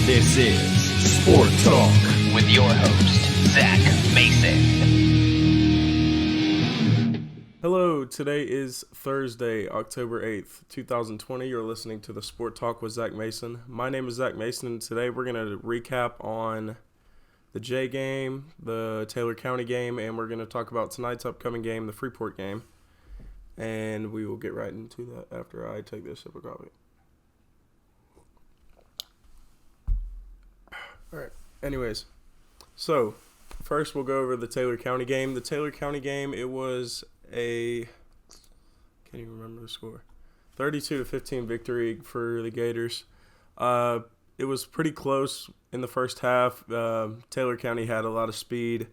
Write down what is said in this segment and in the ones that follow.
This is Sport Talk with your host, Zach Mason. Hello, today is Thursday, October 8th, 2020. You're listening to the Sport Talk with Zach Mason. My name is Zach Mason, and today we're going to recap on the J game, the Taylor County game, and we're going to talk about tonight's upcoming game, the Freeport game. And we will get right into that after I take this sip of coffee. All right. Anyways, so first we'll go over the Taylor County game. The Taylor County game, it was a, can't even remember the score, 32-15 victory for the Gators. It was pretty close in the first half. Taylor County had a lot of speed.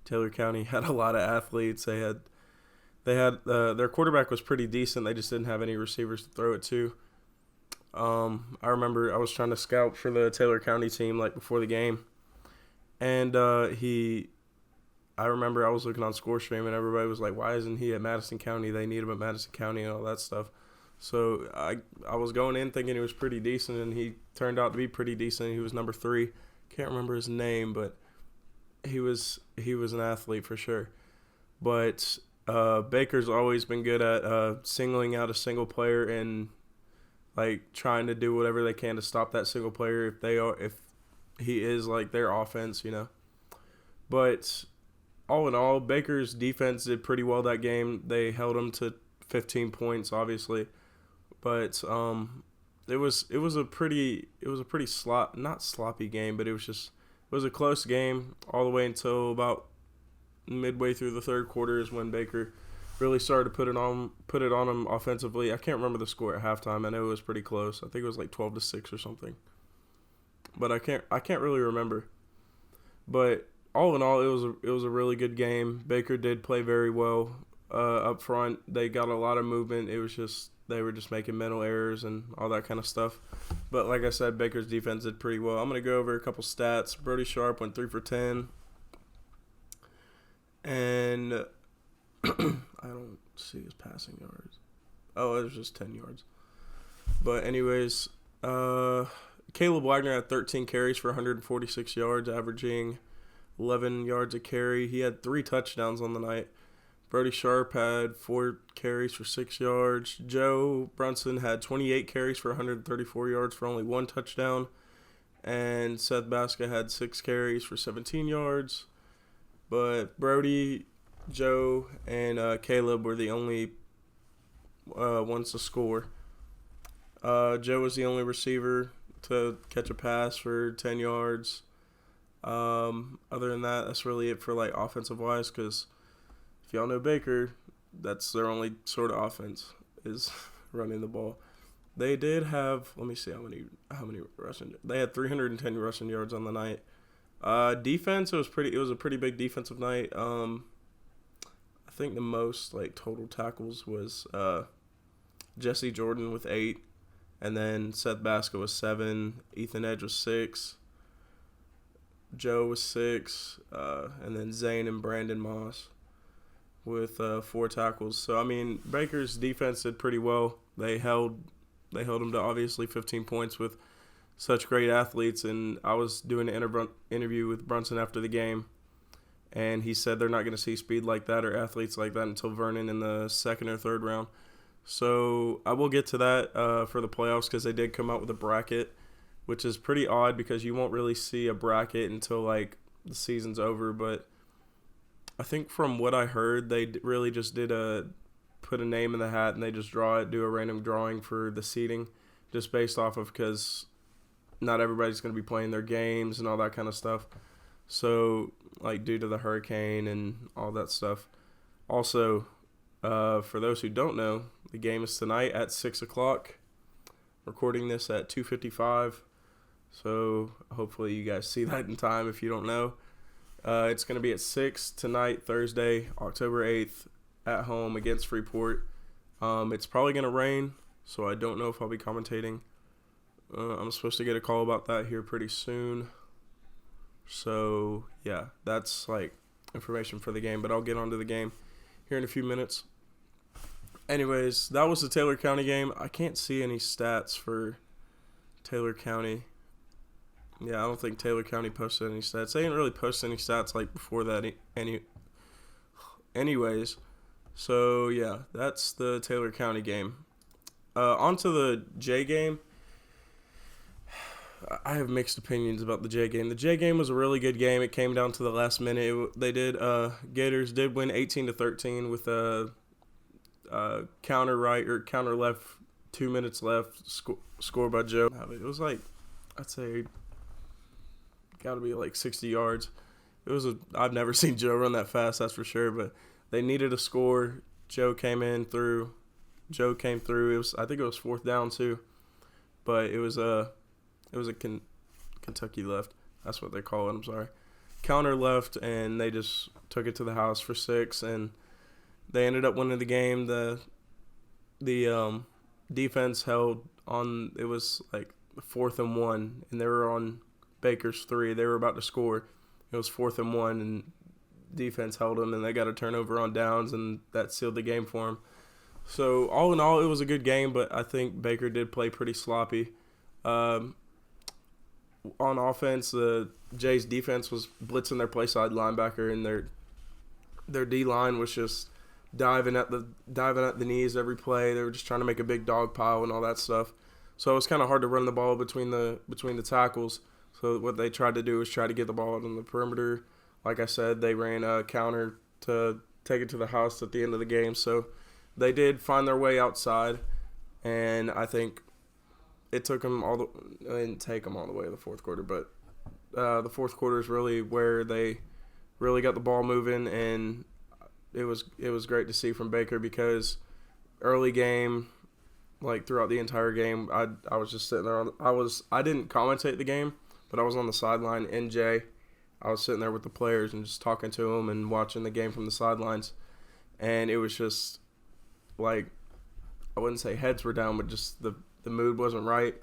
Taylor County had a lot of athletes. They had their quarterback was pretty decent. They just didn't have any receivers to throw it to. I remember I was trying to scout for the Taylor County team like before the game, and I remember I was looking on ScoreStream and everybody was like, "Why isn't he at Madison County? They need him at Madison County and all that stuff." So I was going in thinking he was pretty decent, and he turned out to be pretty decent. He was number 3. Can't remember his name, but he was an athlete for sure. But Baker's always been good at singling out a single player and like trying to do whatever they can to stop that single player if he is like their offense, you know. But all in all, Baker's defense did pretty well that game. They held them to 15 points, obviously, but it was a pretty not sloppy game, but it was a close game all the way until about midway through the third quarter is when Baker really started to put it on them offensively. I can't remember the score at halftime. I know it was pretty close. I think it was like 12-6 or something. But I can't really remember. But all in all, it was a really good game. Baker did play very well up front. They got a lot of movement. It was just they were just making mental errors and all that kind of stuff. But like I said, Baker's defense did pretty well. I'm going to go over a couple stats. Brody Sharp went 3 for 10. And I don't see his passing yards. Oh, it was just 10 yards. But anyways, Caleb Wagner had 13 carries for 146 yards, averaging 11 yards a carry. He had 3 touchdowns on the night. Brody Sharp had 4 carries for 6 yards. Joe Brunson had 28 carries for 134 yards for only 1 touchdown. And Seth Baska had 6 carries for 17 yards. But Brody, Joe, and Caleb were the only ones to score. Joe was the only receiver to catch a pass for 10 yards. Other than that, that's really it for like offensive wise, because if y'all know Baker, that's their only sort of offense is running the ball. They did have, let me see how many rushing. They had 310 rushing yards on the night. Defense, it was a pretty big defensive night. I think the most like total tackles was Jesse Jordan with 8, and then Seth Baska was 7, Ethan Edge was 6, Joe was 6, and then Zane and Brandon Moss with 4 tackles. So I mean, Baker's defense did pretty well. They held them to obviously 15 points with such great athletes, and I was doing an interview with Brunson after the game, and he said they're not going to see speed like that or athletes like that until Vernon in the second or third round. So I will get to that for the playoffs, because they did come out with a bracket, which is pretty odd because you won't really see a bracket until like the season's over. But I think from what I heard, they really just put a name in the hat and they just do a random drawing for the seeding, just based off of, because not everybody's going to be playing their games and all that kind of stuff. So, like, due to the hurricane and all that stuff. Also, for those who don't know, the game is tonight at 6 o'clock. Recording this at 2:55. So, hopefully you guys see that in time if you don't know. It's going to be at 6 tonight, Thursday, October 8th, at home against Freeport. It's probably going to rain, so I don't know if I'll be commentating. I'm supposed to get a call about that here pretty soon. So, yeah, that's, like, information for the game. But I'll get onto the game here in a few minutes. Anyways, that was the Taylor County game. I can't see any stats for Taylor County. Yeah, I don't think Taylor County posted any stats. They didn't really post any stats like before that anyways. So, yeah, that's the Taylor County game. On to the J game. I have mixed opinions about the J game. The J game was a really good game. It came down to the last minute. Gators did win 18-13 with a counter right or counter left, 2 minutes left, score by Joe. It was like, I'd say, got to be like 60 yards. I've never seen Joe run that fast, that's for sure. But they needed a score. Joe came through. I think it was fourth down too, but it was a Kentucky left. That's what they call it. I'm sorry, counter left, and they just took it to the house for 6, and they ended up winning the game. The defense held on. It was like 4th and 1, and they were on Baker's 3. They were about to score. It was 4th and 1, and defense held them, and they got a turnover on downs, and that sealed the game for them. So all in all, it was a good game, but I think Baker did play pretty sloppy. On offense, Jay's defense was blitzing their play side linebacker, and their D line was just diving at the knees every play. They were just trying to make a big dog pile and all that stuff. So it was kind of hard to run the ball between the tackles. So what they tried to do was try to get the ball out on the perimeter. Like I said, they ran a counter to take it to the house at the end of the game. So they did find their way outside, and I think it took them it didn't take them all the way to the fourth quarter, but the fourth quarter is really where they really got the ball moving, and it was great to see from Baker because early game, like throughout the entire game, I was just sitting there. I didn't commentate the game, but I was on the sideline in Jay. I was sitting there with the players and just talking to them and watching the game from the sidelines, and it was just like, I wouldn't say heads were down, but just the mood wasn't right.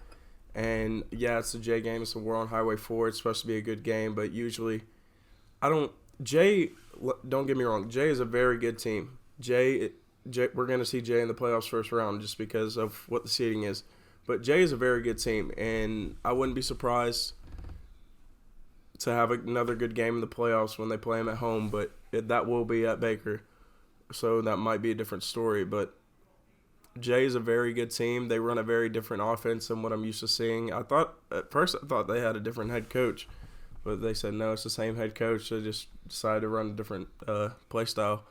And yeah, it's the J game. It's the War on Highway 4. It's supposed to be a good game, but usually don't get me wrong. Jay is a very good team. Jay, we're going to see Jay in the playoffs first round just because of what the seeding is. But Jay is a very good team, and I wouldn't be surprised to have another good game in the playoffs when they play them at home, but that will be at Baker. So that might be a different story, but Jay is a very good team. They run a very different offense than what I'm used to seeing. At first I thought they had a different head coach, but they said no, it's the same head coach. They just decided to run a different play style.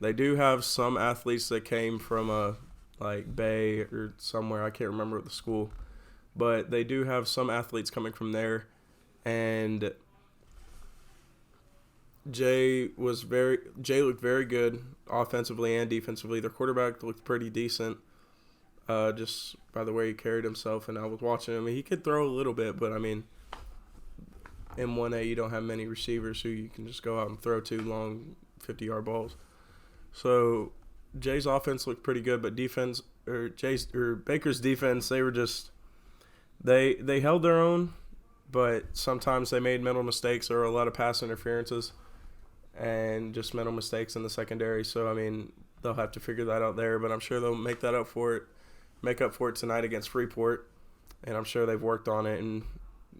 They do have some athletes that came from like Bay or somewhere. I can't remember the school, but they do have some athletes coming from there, and Jay looked very good offensively and defensively. Their quarterback looked pretty decent, just by the way he carried himself. And I was watching him. He could throw a little bit, but I mean, in 1A you don't have many receivers who you can just go out and throw 2 long 50-yard balls. So Jay's offense looked pretty good, but Baker's defense, they were just they held their own, but sometimes they made mental mistakes. There were a lot of pass interferences and just mental mistakes in the secondary. So, I mean, they'll have to figure that out there, but I'm sure they'll make up for it tonight against Freeport, and I'm sure they've worked on it and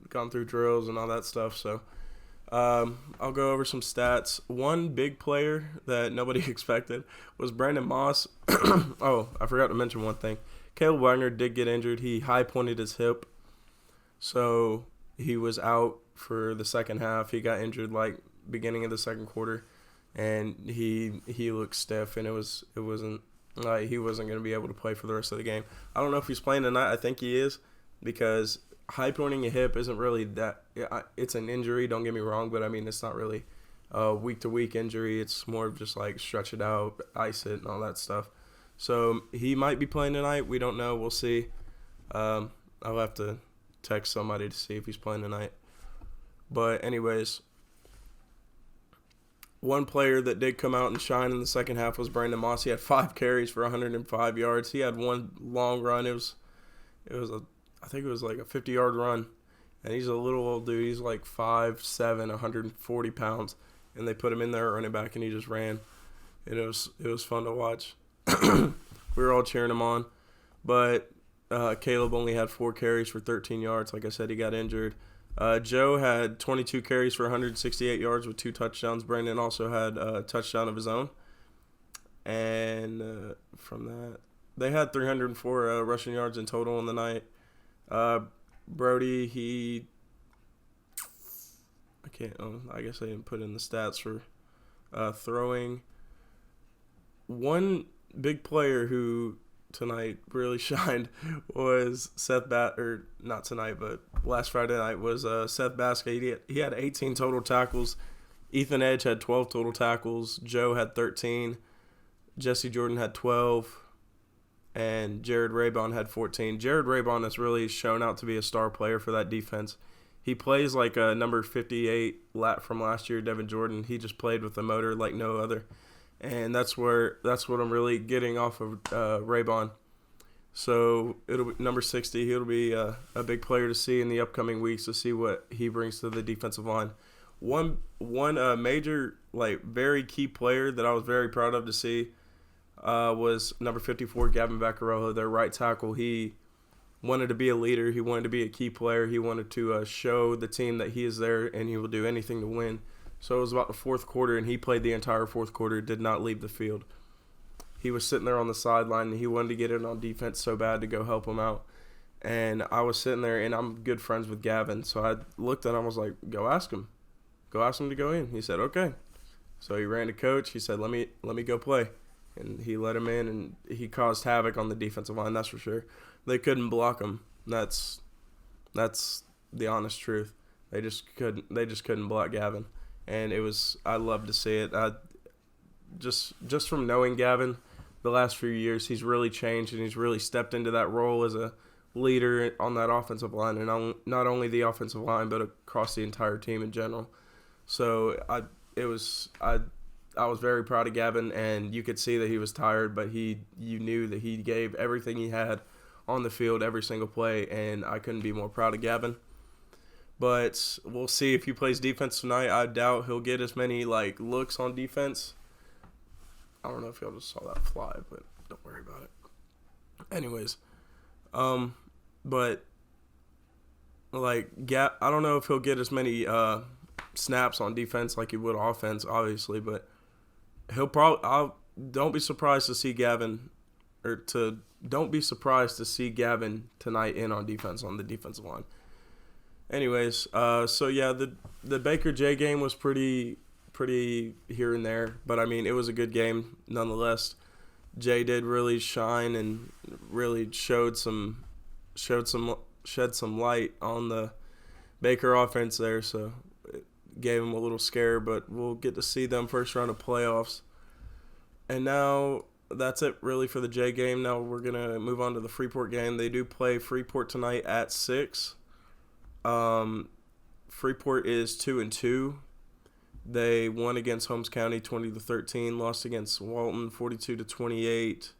gone through drills and all that stuff. So, I'll go over some stats. One big player that nobody expected was Brandon Moss. Oh, I forgot to mention one thing. Caleb Wagner did get injured. He high-pointed his hip, so he was out for the second half. He got injured like beginning of the second quarter, and he looked stiff, and he wasn't going to be able to play for the rest of the game. I don't know if he's playing tonight. I think he is, because high pointing a hip isn't really that. It's an injury, don't get me wrong, but I mean, it's not really a week-to-week injury. It's more of just like stretch it out, ice it, and all that stuff. So he might be playing tonight. We don't know. We'll see. I'll have to text somebody to see if he's playing tonight. But anyways, one player that did come out and shine in the second half was Brandon Moss. He had 5 carries for 105 yards. He had one long run. I think it was like a 50-yard run. And he's a little old dude. He's like 5'7", 140 pounds. And they put him in there at running back, and he just ran. And it was fun to watch. We were all cheering him on. But Caleb only had 4 carries for 13 yards. Like I said, he got injured. Joe had 22 carries for 168 yards with 2 touchdowns. Brandon also had a touchdown of his own. And from that, they had 304 rushing yards in total in the night. Brody, I guess I didn't put in the stats for throwing. One big player who tonight really shined was not tonight, but last Friday night was Seth Baskett. He had 18 total tackles. Ethan Edge had 12 total tackles. Joe had 13. Jesse Jordan had 12. And Jared Raybon had 14. Jared Raybon has really shown out to be a star player for that defense. He plays like a number 58 from last year, Devin Jordan. He just played with a motor like no other. And that's what I'm really getting off of Raybon. So it'll be number 60. He'll be a big player to see in the upcoming weeks to see what he brings to the defensive line. One major, like, very key player that I was very proud of to see was number 54, Gavin Vaccarello, their right tackle. He wanted to be a leader. He wanted to be a key player. He wanted to show the team that he is there and he will do anything to win. So it was about the fourth quarter, and he played the entire fourth quarter, did not leave the field. He was sitting there on the sideline, and he wanted to get in on defense so bad to go help him out. And I was sitting there, and I'm good friends with Gavin. So I looked at him, I was like, go ask him. Go ask him to go in. He said, okay. So he ran to coach. He said, let me go play. And he let him in, and he caused havoc on the defensive line, that's for sure. They couldn't block him. That's the honest truth. They just couldn't block Gavin. And I love to see it. Just from knowing Gavin the last few years, he's really changed, and he's really stepped into that role as a leader on that offensive line, and not only the offensive line, but across the entire team in general. So I was very proud of Gavin, and you could see that he was tired, but you knew that he gave everything he had on the field every single play, and I couldn't be more proud of Gavin. But we'll see if he plays defense tonight. I doubt he'll get as many looks on defense. I don't know if y'all just saw that fly, but don't worry about it. Anyways, but I don't know if he'll get as many snaps on defense like he would offense, obviously, but he'll probably. Don't be surprised to see Gavin tonight in on defense on the defensive line. Anyways, so yeah, the Baker J game was pretty here and there, but I mean it was a good game nonetheless. Jay did really shine and really shed some light on the Baker offense there, so it gave him a little scare, but we'll get to see them first round of playoffs. And now that's it really for the J game. Now we're gonna move on to the Freeport game. They do play Freeport tonight at 6. Freeport is 2-2. They won against Holmes County 20-13, lost against Walton 42-28.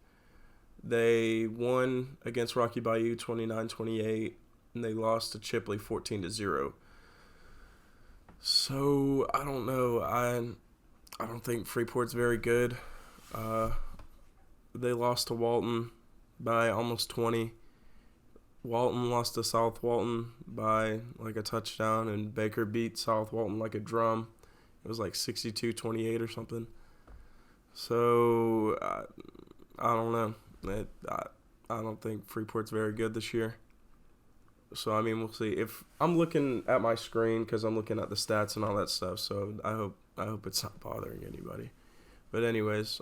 They won against Rocky Bayou 29-28, and they lost to Chipley 14-0. So I don't know. I don't think Freeport's very good. They lost to Walton by almost 20. Walton lost to South Walton by a touchdown, and Baker beat South Walton like a drum. It was 62-28 or something. So I don't know. I don't think Freeport's very good this year. So I mean, we'll see. If I'm looking at my screen because I'm looking at the stats and all that stuff, so I hope it's not bothering anybody. But anyways,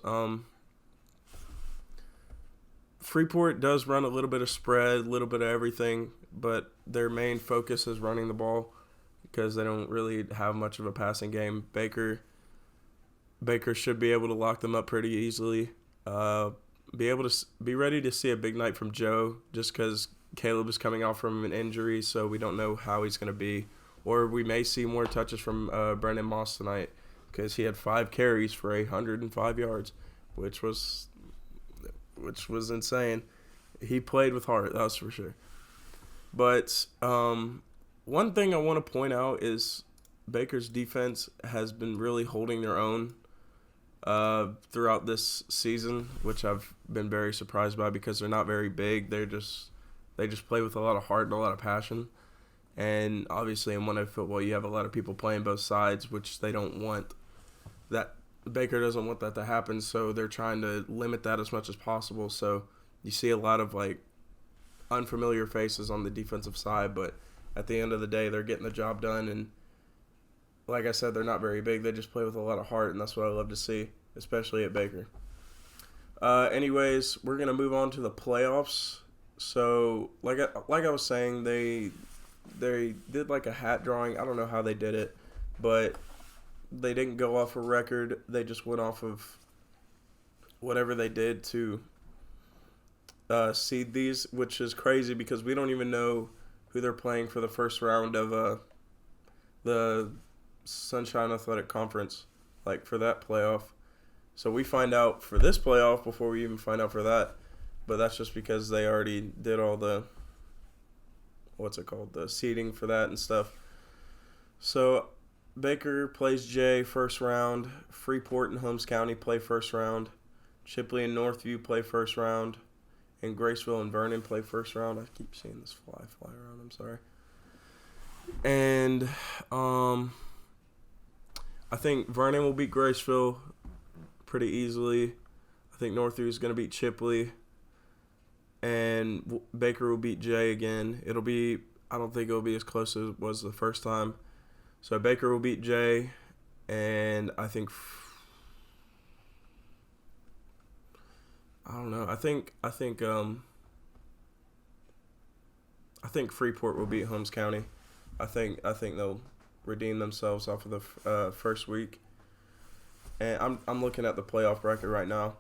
Freeport does run a little bit of spread, a little bit of everything, but their main focus is running the ball because they don't really have much of a passing game. Baker should be able to lock them up pretty easily. Be ready to see a big night from Joe just because Caleb is coming out from an injury, so we don't know how he's going to be. Or we may see more touches from Brendan Moss tonight because he had 5 carries for 105 yards, which was insane. He played with heart, that's for sure. But one thing I want to point out is Baker's defense has been really holding their own throughout this season, which I've been very surprised by because they're not very big. They just play with a lot of heart and a lot of passion. And obviously in 1A football, you have a lot of people playing both sides, which they don't want that. Baker doesn't want that to happen, so they're trying to limit that as much as possible. So you see a lot of like unfamiliar faces on the defensive side, but at the end of the day, they're getting the job done. And like I said, they're not very big. They just play with a lot of heart, and that's what I love to see, especially at Baker. Anyways, we're going to move on to the playoffs. So like I was saying, they did like a hat drawing. I don't know how they did it, but they didn't go off a record. They just went off of whatever they did to seed these, which is crazy because we don't even know who they're playing for the first round of the Sunshine Athletic Conference, like for that playoff. So we find out for this playoff before we even find out for that, but that's just because they already did all the the seeding for that and stuff. So Baker plays Jay first round. Freeport and Holmes County play first round. Chipley and Northview play first round. And Graceville and Vernon play first round. I keep seeing this fly around. I'm sorry. And I think Vernon will beat Graceville pretty easily. I think Northview is going to beat Chipley. And Baker will beat Jay again. I don't think it'll be as close as it was the first time. So Baker will beat Jay, and I think I don't know. I think Freeport will beat Holmes County. I think they'll redeem themselves off of the first week. And I'm looking at the playoff bracket right now.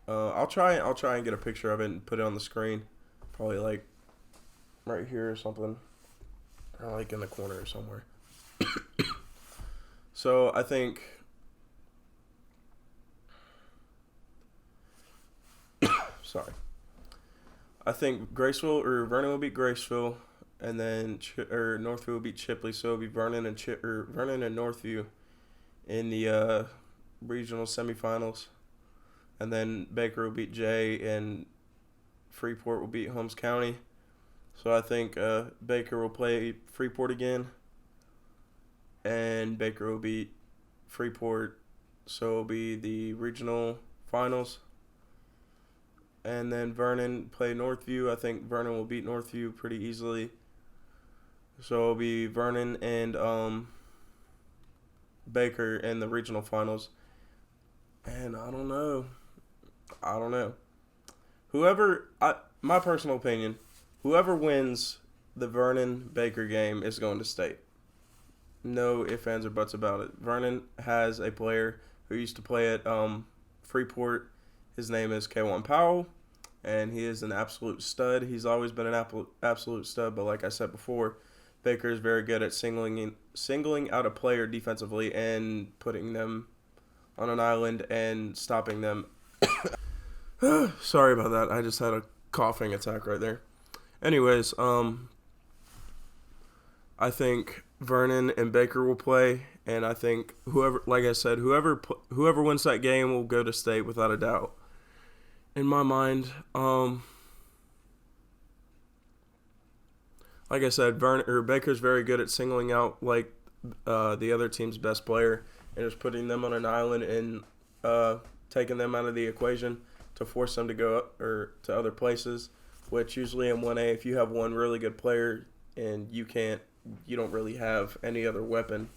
I'll try and get a picture of it and put it on the screen, probably like right here or something, or like in the corner or somewhere. So I think I think Graceville or Vernon will beat Graceville, and then Northview will beat Chipley. So it'll be Vernon and Northview in the regional semifinals, and then Baker will beat Jay, and Freeport will beat Holmes County. So I think Baker will play Freeport again, and Baker will beat Freeport. So it'll be the regional finals. And then Vernon play Northview. I think Vernon will beat Northview pretty easily. So it'll be Vernon and Baker in the regional finals. And I don't know. My personal opinion, whoever wins the Vernon-Baker game is going to state. No ifs, ands, or buts about it. Vernon has a player who used to play at Freeport. His name is K1 Powell, and he is an absolute stud. He's always been an absolute stud, but like I said before, Baker is very good at singling out a player defensively and putting them on an island and stopping them. Sorry about that. I just had a coughing attack right there. Anyways, I think Vernon and Baker will play, and I think whoever wins that game will go to state without a doubt. In my mind, like I said, Baker's very good at singling out like the other team's best player and just putting them on an island and taking them out of the equation to force them to go up or to other places. Which usually in 1A, if you have one really good player and you don't really have any other weapon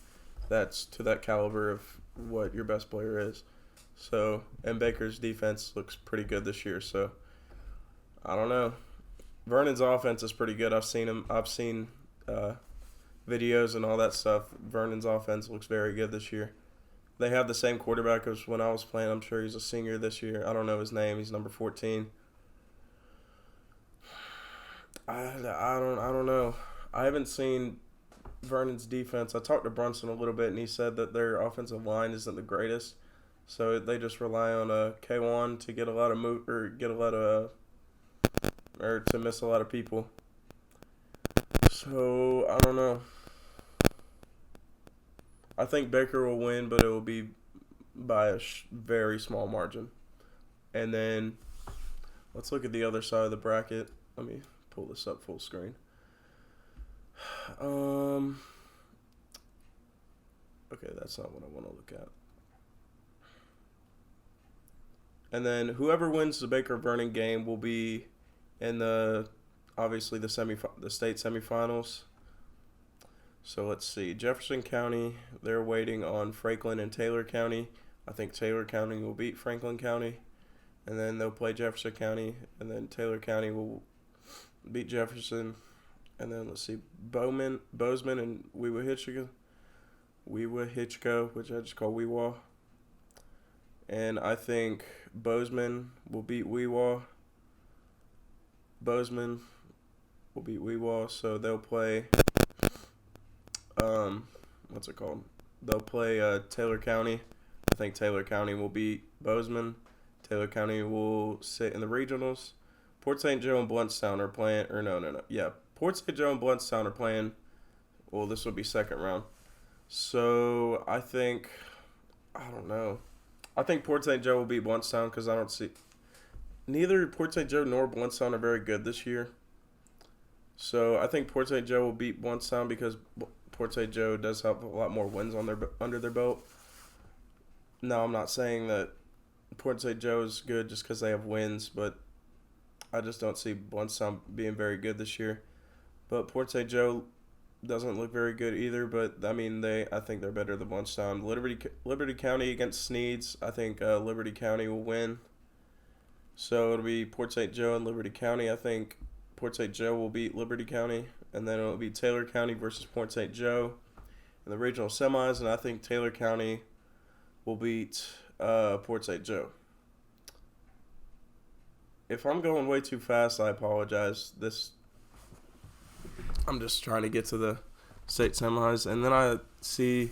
that's to that caliber of what your best player is. So, and Baker's defense looks pretty good this year. So, I don't know. Vernon's offense is pretty good. I've seen videos and all that stuff. Vernon's offense looks very good this year. They have the same quarterback as when I was playing. I'm sure he's a senior this year. I don't know his name. He's number 14. I don't know. I haven't seen Vernon's defense. I talked to Brunson a little bit, and he said that their offensive line isn't the greatest. So they just rely on K1 to get a lot of or to miss a lot of people. So I don't know. I think Baker will win, but it will be by a very small margin. And then let's look at the other side of the bracket. Let me pull this up full screen. Okay, that's not what I want to look at. And then whoever wins the Baker Vernon game will be in obviously the state semifinals. So let's see. Jefferson County, they're waiting on Franklin and Taylor County. I think Taylor County will beat Franklin County, and then they'll play Jefferson County, and then Taylor County will beat Jefferson, and then let's see, Bozeman, and Weewahitchka, which I just call Weewaw. And I think Bozeman will beat Weewaw. So they'll play, what's it called? They'll play Taylor County. I think Taylor County will beat Bozeman. Taylor County will sit in the regionals. Port St. Joe and Bluntstown are playing, Yeah, Port St. Joe and Bluntstown are playing. Well, this will be second round. So I don't know. I think Port St. Joe will beat Bluntstown because I don't see. Neither Port St. Joe nor Bluntstown are very good this year. So I think Port St. Joe will beat Bluntstown because Port St. Joe does have a lot more wins under their belt. Now, I'm not saying that Port St. Joe is good just because they have wins, but I just don't see Bluntstown being very good this year. But Port St. Joe doesn't look very good either, but I mean, I think they're better than Bluntstown. Liberty County against Sneads, I think Liberty County will win. So it'll be Port St. Joe and Liberty County. I think Port St. Joe will beat Liberty County, and then it'll be Taylor County versus Port St. Joe in the regional semis, and I think Taylor County will beat Port St. Joe. If I'm going way too fast, I apologize. I'm just trying to get to the state semis, and then I see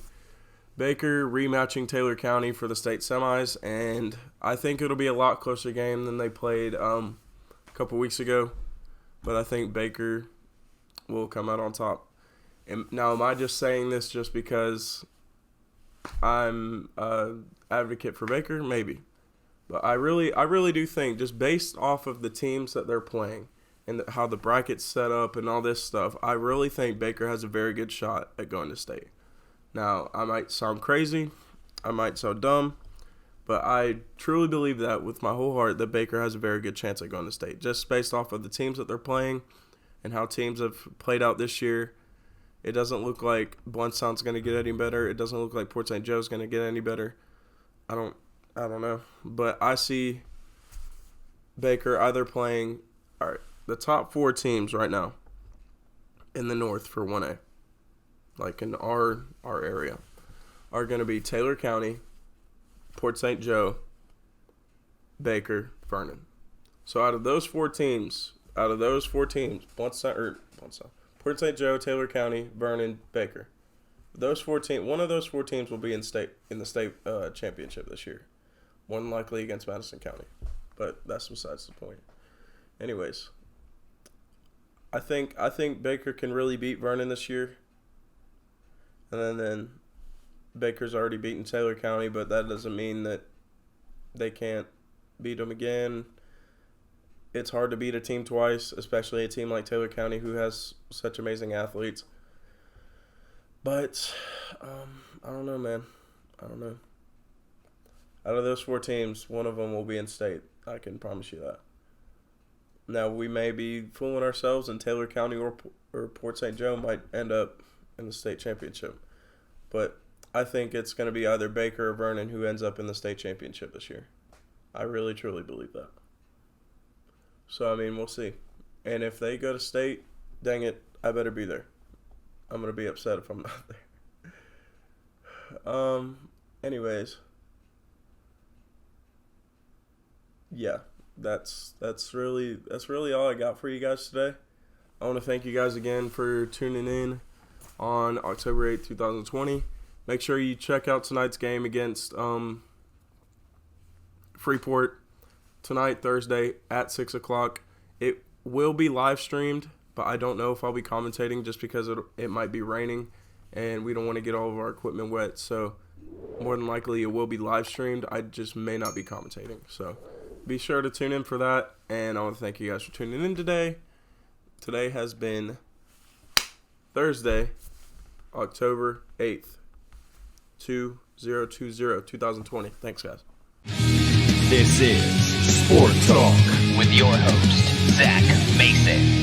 Baker rematching Taylor County for the state semis, and I think it'll be a lot closer game than they played a couple weeks ago, but I think Baker will come out on top. And now, am I just saying this just because I'm an advocate for Baker? Maybe. But I really do think, just based off of the teams that they're playing and how the bracket's set up and all this stuff, I really think Baker has a very good shot at going to state. Now, I might sound crazy, I might sound dumb, but I truly believe that with my whole heart that Baker has a very good chance at going to state, just based off of the teams that they're playing and how teams have played out this year. It doesn't look like Bluntstown's going to get any better. It doesn't look like Port St. Joe's going to get any better. I don't know. But I see Baker either playing, all right, the top 4 teams right now in the North for 1A, like in our area, are going to be Taylor County, Port St. Joe, Baker, Vernon. So out of those four teams, Bluntstown, Port St. Joe, Taylor County, Vernon, Baker. One of those 4 teams will be in the state championship this year. More than likely against Madison County, but that's besides the point. Anyways, I think Baker can really beat Vernon this year, and then Baker's already beaten Taylor County, but that doesn't mean that they can't beat them again. It's hard to beat a team twice, especially a team like Taylor County who has such amazing athletes. But I don't know, man. I don't know. Out of those 4 teams, one of them will be in state. I can promise you that. Now, we may be fooling ourselves, and Taylor County or Port St. Joe might end up in the state championship. But I think it's going to be either Baker or Vernon who ends up in the state championship this year. I really, truly believe that. So, I mean, we'll see. And if they go to state, dang it, I better be there. I'm going to be upset if I'm not there. Anyways. Yeah, that's really all I got for you guys today. I want to thank you guys again for tuning in on October 8th, 2020. Make sure you check out tonight's game against Freeport tonight, Thursday, at 6 o'clock. It will be live streamed, but I don't know if I'll be commentating just because it might be raining, and we don't want to get all of our equipment wet. So more than likely it will be live streamed. I just may not be commentating. So be sure to tune in for that, and I want to thank you guys for tuning in today. Today has been Thursday, October 8th, 2020. Thanks, guys. This is Sport Talk with your host, Zach Mason.